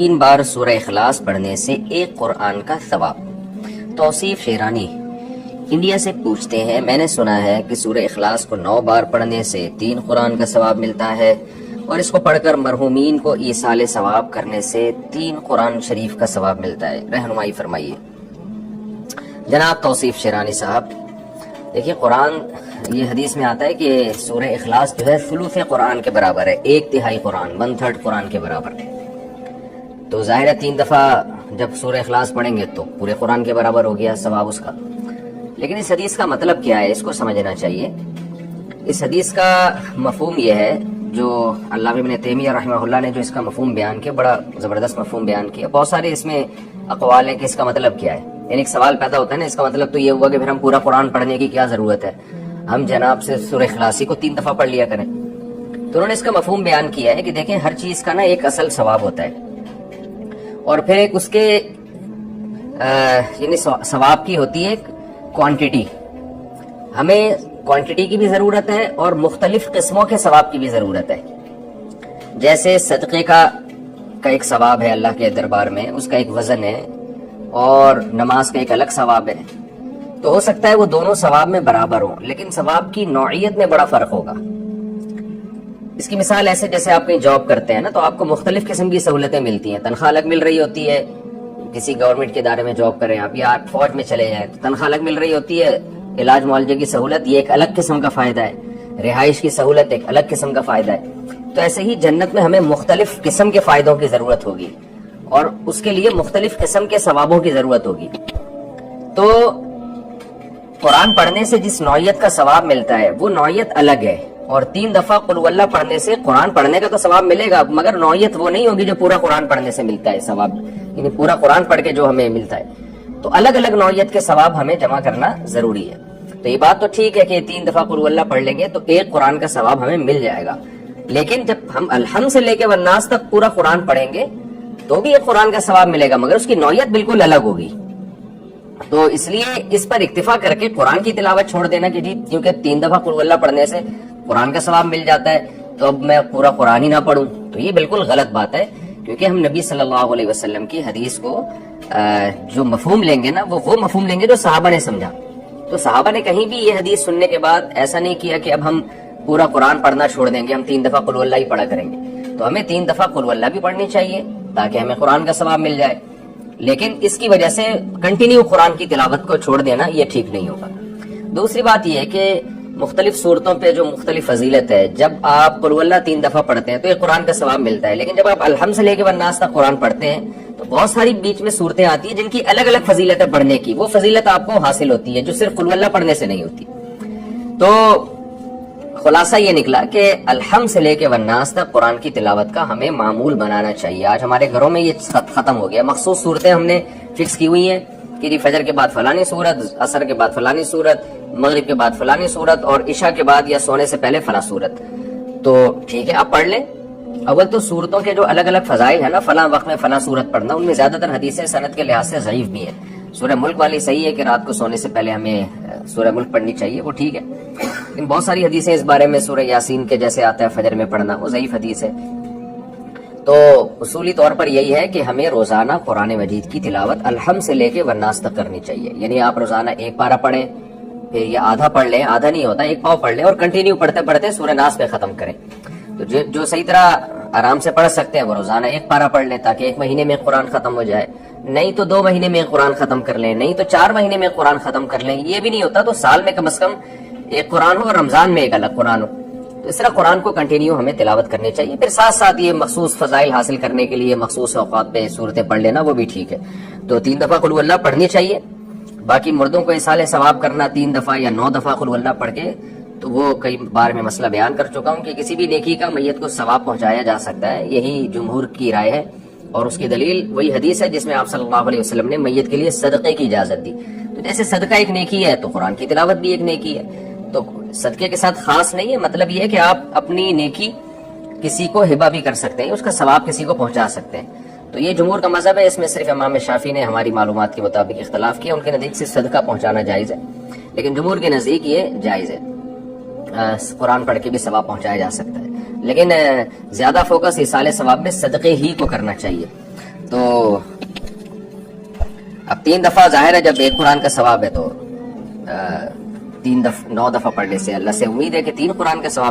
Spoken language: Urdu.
3 بار سورہ اخلاص پڑھنے سے ایک قرآن کا ثواب۔ توصیف شیرانی انڈیا سے پوچھتے ہیں، میں نے سنا ہے کہ سورہ اخلاص کو 9 بار پڑھنے سے 3 قرآن کا ثواب ملتا ہے، اور اس کو پڑھ کر مرحومین کو ایصال ثواب کرنے سے 3 قرآن شریف کا ثواب ملتا ہے، رہنمائی فرمائیے۔ جناب توصیف شیرانی صاحب، دیکھیے قرآن، یہ حدیث میں آتا ہے کہ سورہ اخلاص جو ہے ثلث قرآن کے برابر ہے، 1/3 قرآن، 1/3 قرآن کے برابر ہے۔ تو ظاہر ہے 3 دفعہ جب سورہ اخلاص پڑھیں گے تو پورے قرآن کے برابر ہو گیا ثواب اس کا۔ لیکن اس حدیث کا مطلب کیا ہے، اس کو سمجھنا چاہیے۔ اس حدیث کا مفہوم یہ ہے، جو علامہ ابن تیمیہ رحمہ اللہ نے جو اس کا مفہوم بیان کیا، بڑا زبردست مفہوم بیان کیا۔ بہت سارے اس میں اقوال ہیں کہ اس کا مطلب کیا ہے، یعنی ایک سوال پیدا ہوتا ہے نا، اس کا مطلب تو یہ ہوا کہ پھر ہم پورا قرآن پڑھنے کی کیا ضرورت ہے، ہم جناب سے سورہ اخلاصی کو 3 دفعہ پڑھ لیا کریں۔ تو انہوں نے اس کا مفہوم بیان کیا ہے کہ دیکھیں ہر چیز کا نا ایک اصل ثواب ہوتا ہے، اور پھر ایک اس کے یعنی ثواب کی ہوتی ہے کوانٹٹی۔ ہمیں کوانٹٹی کی بھی ضرورت ہے اور مختلف قسموں کے ثواب کی بھی ضرورت ہے۔ جیسے صدقے کا ایک ثواب ہے اللہ کے دربار میں، اس کا ایک وزن ہے، اور نماز کا ایک الگ ثواب ہے۔ تو ہو سکتا ہے وہ دونوں ثواب میں برابر ہوں، لیکن ثواب کی نوعیت میں بڑا فرق ہوگا۔ اس کی مثال ایسے جیسے آپ کہیں جاب کرتے ہیں نا، تو آپ کو مختلف قسم کی سہولتیں ملتی ہیں، تنخواہ الگ مل رہی ہوتی ہے، کسی گورنمنٹ کے ادارے میں جاب کریں آپ، یا آپ فوج میں چلے جائیں تو تنخواہ الگ مل رہی ہوتی ہے، علاج معالجے کی سہولت یہ ایک الگ قسم کا فائدہ ہے، رہائش کی سہولت ایک الگ قسم کا فائدہ ہے۔ تو ایسے ہی جنت میں ہمیں مختلف قسم کے فائدوں کی ضرورت ہوگی، اور اس کے لیے مختلف قسم کے ثوابوں کی ضرورت ہوگی۔ تو قرآن پڑھنے سے جس نوعیت کا ثواب ملتا ہے وہ نوعیت الگ ہے، اور 3 دفعہ قل ہو اللہ پڑھنے سے قرآن پڑھنے کا تو ثواب ملے گا، مگر نوعیت وہ نہیں ہوگی جو پورا قرآن پڑھنے سے ملتا ہے ثواب، یعنی پورا قرآن پڑھ کے جو ہمیں ملتا ہے۔ تو الگ الگ نوعیت کے ثواب ہمیں جمع کرنا ضروری ہے۔ تو یہ بات تو ٹھیک ہے کہ 3 دفعہ قل ہو اللہ پڑھ لیں گے تو ایک قرآن کا ثواب ہمیں مل جائے گا، لیکن جب ہم الحمد سے لے کے والناس تک پورا قرآن پڑھیں گے تو بھی ایک قرآن کا ثواب ملے گا، مگر اس کی نوعیت بالکل الگ ہوگی۔ تو اس لیے اس پر اکتفا کر کے قرآن کی تلاوت چھوڑ دینا کہ جی کیونکہ 3 دفعہ قل ہو اللہ پڑھنے سے قرآن کا ثواب مل جاتا ہے تو اب میں پورا قرآن ہی نہ پڑھوں، تو یہ بالکل غلط بات ہے، کیونکہ ہم نبی صلی اللہ علیہ وسلم کی حدیث کو جو مفہوم لیں گے نا، وہ مفہوم لیں گے جو صحابہ نے سمجھا۔ تو صحابہ نے کہیں بھی یہ حدیث سننے کے بعد ایسا نہیں کیا کہ اب ہم پورا قرآن پڑھنا چھوڑ دیں گے، ہم 3 دفعہ قل ہو اللہ ہی پڑھا کریں گے۔ تو ہمیں 3 دفعہ قل ہو اللہ بھی پڑھنی چاہیے تاکہ ہمیں قرآن کا ثواب مل جائے، لیکن اس کی وجہ سے کنٹینیو قرآن کی تلاوت کو چھوڑ دینا یہ ٹھیک نہیں ہوگا۔ دوسری بات یہ ہے کہ مختلف صورتوں پہ جو مختلف فضیلت ہے، جب آپ قل ہو اللہ 3 دفعہ پڑھتے ہیں تو ایک قرآن کا ثواب ملتا ہے، لیکن جب آپ الحمد سے لے کے والناس تک قرآن پڑھتے ہیں تو بہت ساری بیچ میں صورتیں آتی ہیں جن کی الگ الگ فضیلت ہے پڑھنے کی، وہ فضیلت آپ کو حاصل ہوتی ہے جو صرف قل ہو اللہ پڑھنے سے نہیں ہوتی۔ تو خلاصہ یہ نکلا کہ الحمد سے لے کے والناس تک قرآن کی تلاوت کا ہمیں معمول بنانا چاہیے۔ آج ہمارے گھروں میں یہ ختم ہو گیا، مخصوص صورتیں ہم نے فکس کی ہوئی ہیں کہ جی فجر کے بعد فلانی صورت، عصر کے بعد فلانی صورت، مغرب کے بعد فلانی صورت، اور عشاء کے بعد یا سونے سے پہلے فلاں صورت۔ تو ٹھیک ہے آپ پڑھ لیں۔ اول تو صورتوں کے جو الگ الگ فضائل ہیں نا، فلاں وقت میں فلاں صورت پڑھنا، ان میں زیادہ تر حدیثیں سند کے لحاظ سے ضعیف بھی ہیں۔ سورہ ملک والی صحیح ہے کہ رات کو سونے سے پہلے ہمیں سورہ ملک پڑھنی چاہیے، وہ ٹھیک ہے، لیکن بہت ساری حدیثیں اس بارے میں سورہ یاسین کے جیسے آتا ہے فجر میں پڑھنا، وہ ضعیف حدیث ہے۔ تو اصولی طور پر یہی ہے کہ ہمیں روزانہ قرآن مجید کی تلاوت الحمد سے لے کے والناس تک کرنی چاہیے، یعنی آپ روزانہ 1 پارہ پڑھیں، پھر یہ آدھا پڑھ لیں، آدھا نہیں ہوتا 1 پاؤ پڑھ لیں، اور کنٹینیو پڑھتے پڑھتے سورہ ناس پہ ختم کریں۔ تو جو صحیح طرح آرام سے پڑھ سکتے ہیں وہ روزانہ 1 پارہ پڑھ لیں تاکہ 1 مہینے میں قرآن ختم ہو جائے، نہیں تو 2 مہینے میں قرآن ختم کر لیں، نہیں تو 4 مہینے میں قرآن ختم کر لیں، یہ بھی نہیں ہوتا تو سال میں کم از کم 1 قرآن ہو اور رمضان میں 1 الگ قرآن ہو۔ تو اس طرح قرآن کو کنٹینیو ہمیں تلاوت کرنی چاہیے، پھر ساتھ ساتھ یہ مخصوص فضائل حاصل کرنے کے لیے مخصوص اوقات پہ صورتیں پڑھ لینا وہ بھی ٹھیک ہے۔ تو 3 دفعہ قل ہو اللہ پڑھنی چاہیے۔ باقی مردوں کو ایصال ثواب کرنا 3 دفعہ یا 9 دفعہ قل ہو اللہ پڑھ کے، تو وہ کئی بار میں مسئلہ بیان کر چکا ہوں کہ کسی بھی نیکی کا میت کو ثواب پہنچایا جا سکتا ہے، یہی جمہور کی رائے ہے، اور اس کی دلیل وہی حدیث ہے جس میں آپ صلی اللہ علیہ وسلم نے میت کے لیے صدقے کی اجازت دی۔ تو جیسے صدقہ ایک نیکی ہے تو قرآن کی تلاوت بھی ایک نیکی ہے، تو صدقے کے ساتھ خاص نہیں ہے، مطلب یہ ہے کہ آپ اپنی نیکی کسی کو ہبہ بھی کر سکتے ہیں، اس کا ثواب کسی کو پہنچا سکتے ہیں۔ تو یہ جمہور کا مذہب ہے، اس میں صرف امام شافعی نے ہماری معلومات کے مطابق اختلاف کیا، ان کے نزدیک سے صدقہ پہنچانا جائز ہے، لیکن جمہور کے نزدیک یہ جائز ہے، قرآن پڑھ کے بھی ثواب پہنچایا جا سکتا ہے، لیکن زیادہ فوکس ایصال ثواب میں صدقے ہی کو کرنا چاہیے۔ تو اب 3 دفعہ ظاہر ہے جب ایک قرآن کا ثواب ہے تو 9 دفعہ پڑھنے سے اللہ سے امید ہے کہ 3 قرآن کا ثواب